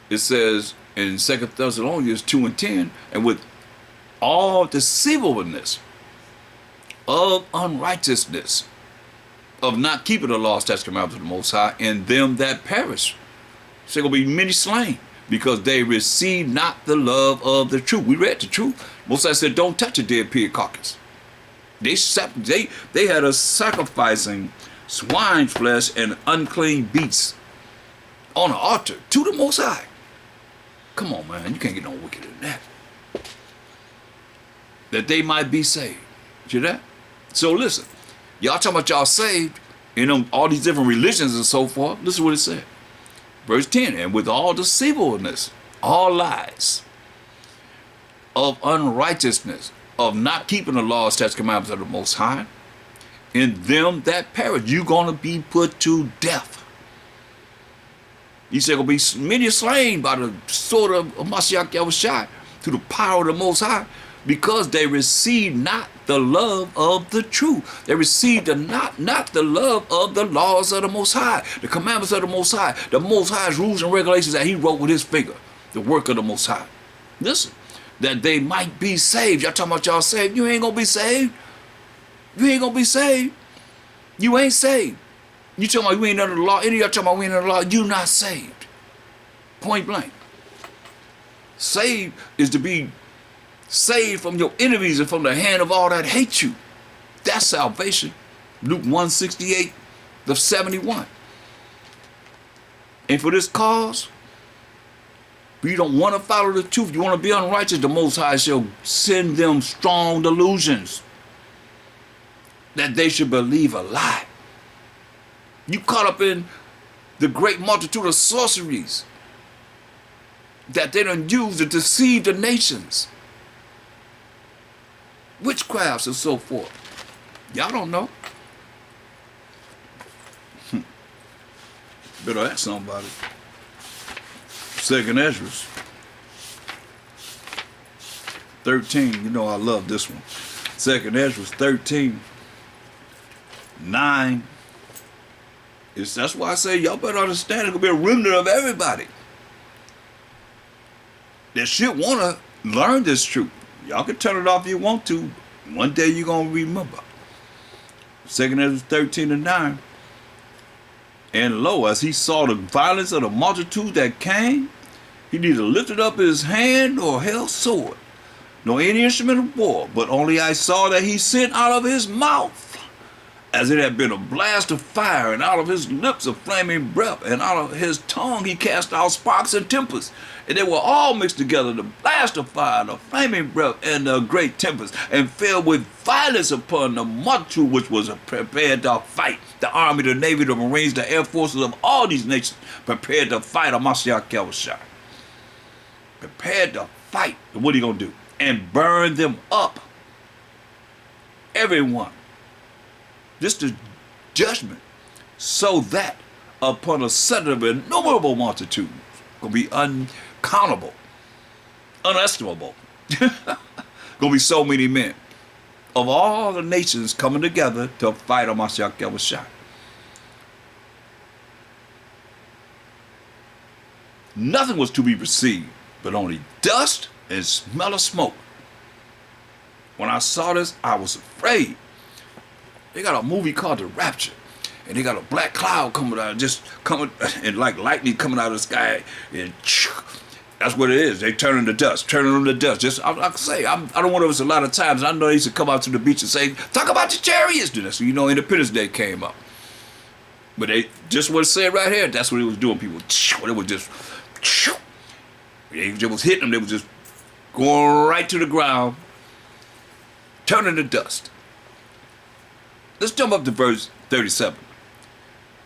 it says in 2 Thessalonians 2:10, and with all deceivableness of unrighteousness, of not keeping the law, statutes, commandments of the Most High, in them that perish. So there going to be many slain, because they receive not the love of the truth. We read the truth. Most High said, don't touch a dead pig carcass. They had us sacrificing swine flesh and unclean beasts on an altar to the Most High. Come on, man, you can't get no wickeder than that. That they might be saved. See that? So listen, y'all talking about y'all saved in all these different religions and so forth. Listen to what it said. Verse 10, and with all deceivableness, all lies, of unrighteousness, of not keeping the law, statutes, commandments of the Most High, in them that perish, you're going to be put to death. He said, going to be many slain by the sword of Mashiach Yahushua, through the power of the Most High, because they received not the love of the truth. They received not the love of the laws of the Most High, the commandments of the Most High, the Most High's rules and regulations that he wrote with his finger, the work of the Most High. Listen, that they might be saved. Y'all talking about y'all saved. You ain't going to be saved. You ain't going to be saved. You ain't saved. You talking about you ain't under the law. Any of y'all talking about we ain't under the law. You not saved. Point blank. Saved is to be saved from your enemies and from the hand of all that hate you. That's salvation. Luke 1:68 to 71. And for this cause, if you don't want to follow the truth, you want to be unrighteous, the Most High shall send them strong delusions that they should believe a lie. You caught up in the great multitude of sorceries that they done use to deceive the nations. Witchcrafts and so forth. Y'all don't know. Better ask somebody. 2nd Ezra 13. You know I love this one. 2nd Ezra 13:9. That's why I say y'all better understand it's going to be a remnant of everybody that should want to learn this truth. Y'all can turn it off if you want to. One day you're going to remember. 2nd Ezra 13:9. And lo, as he saw the violence of the multitude that came, he neither lifted up his hand nor held sword, nor any instrument of war, but only I saw that he sent out of his mouth, as it had been a blast of fire, and out of his lips a flaming breath, and out of his tongue he cast out sparks and tempests. And they were all mixed together, the blast of fire, the flaming breath, and the great tempest, and fell with violence upon the multitude which was prepared to fight. The army, the navy, the marines, the air forces of all these nations prepared to fight Mashiach Yahushua. Prepared to fight. And what are you going to do? And burn them up. Everyone. Just the judgment. So that upon a sudden of innumerable multitudes going to be uncountable, unestimable. Going to be so many men of all the nations coming together to fight Mashiach Yahushua. Nothing was to be received but only dust and smell of smoke. When I saw this, I was afraid. They got a movie called The Rapture, and they got a black cloud coming out, just coming, and like lightning coming out of the sky, and that's what it is. They turning to dust, turning them to dust. Just I can say, I don't want to. It's a lot of times. I know they used to come out to the beach and say, "Talk about your chariots." Do that. So you know, Independence Day came up, but they just what it said right here. That's what it was doing. People, it was just, they was hitting them. They was just going right to the ground, turning to dust. Let's jump up to verse 37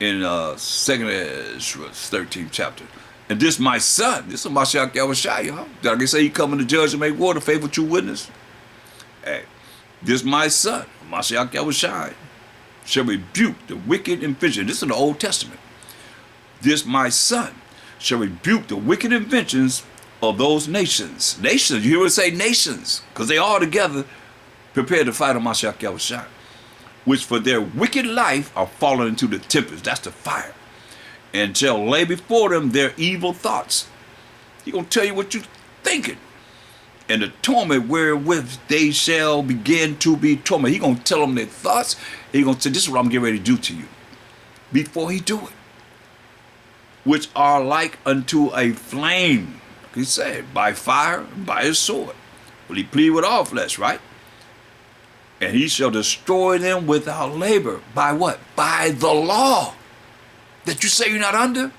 in 2nd Ezra 13th chapter. And this my son, this is Mashiach Yahushua, y'all. Did I say he coming to judge and make war, the faithful true witness? Hey, this my son, Mashiach Yahushua, shall rebuke the wicked invention. This is in the Old Testament. This my son shall rebuke the wicked inventions of those nations. Nations, you hear it say nations, because they all together prepared to fight on Mashiach Yahushua, which for their wicked life are fallen into the tempest. That's the fire. And shall lay before them their evil thoughts He gonna tell you what you thinking. And the torment wherewith they shall begin to be tormented. He gonna tell them their thoughts. He gonna say, this is what I'm getting ready to do to you. Before he do it. Which are like unto a flame. Like he said, by fire and by his sword. Will he plead with all flesh, right? And he shall destroy them without labor. By what? By the law. That you say you're not under.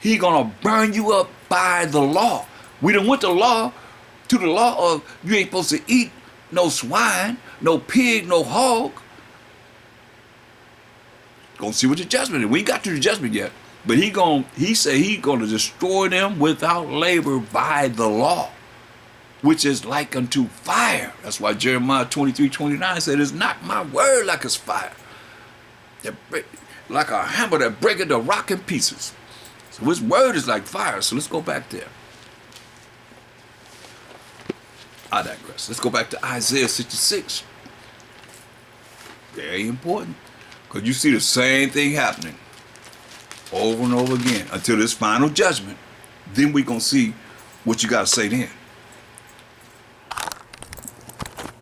He gonna burn you up by the law. We done went to the law of you ain't supposed to eat no swine, no pig, no hog. Gonna see what the judgment is. We ain't got to the judgment yet. But he say he gonna destroy them without labor by the law, which is like unto fire. That's why Jeremiah 23:29 said, it's not my word like it's fire. Like a hammer that breaketh the rock in pieces. So his word is like fire. So let's go back there. I digress. Let's go back to Isaiah 66. Very important. Because you see the same thing happening over and over again until this final judgment. Then we're going to see what you got to say then.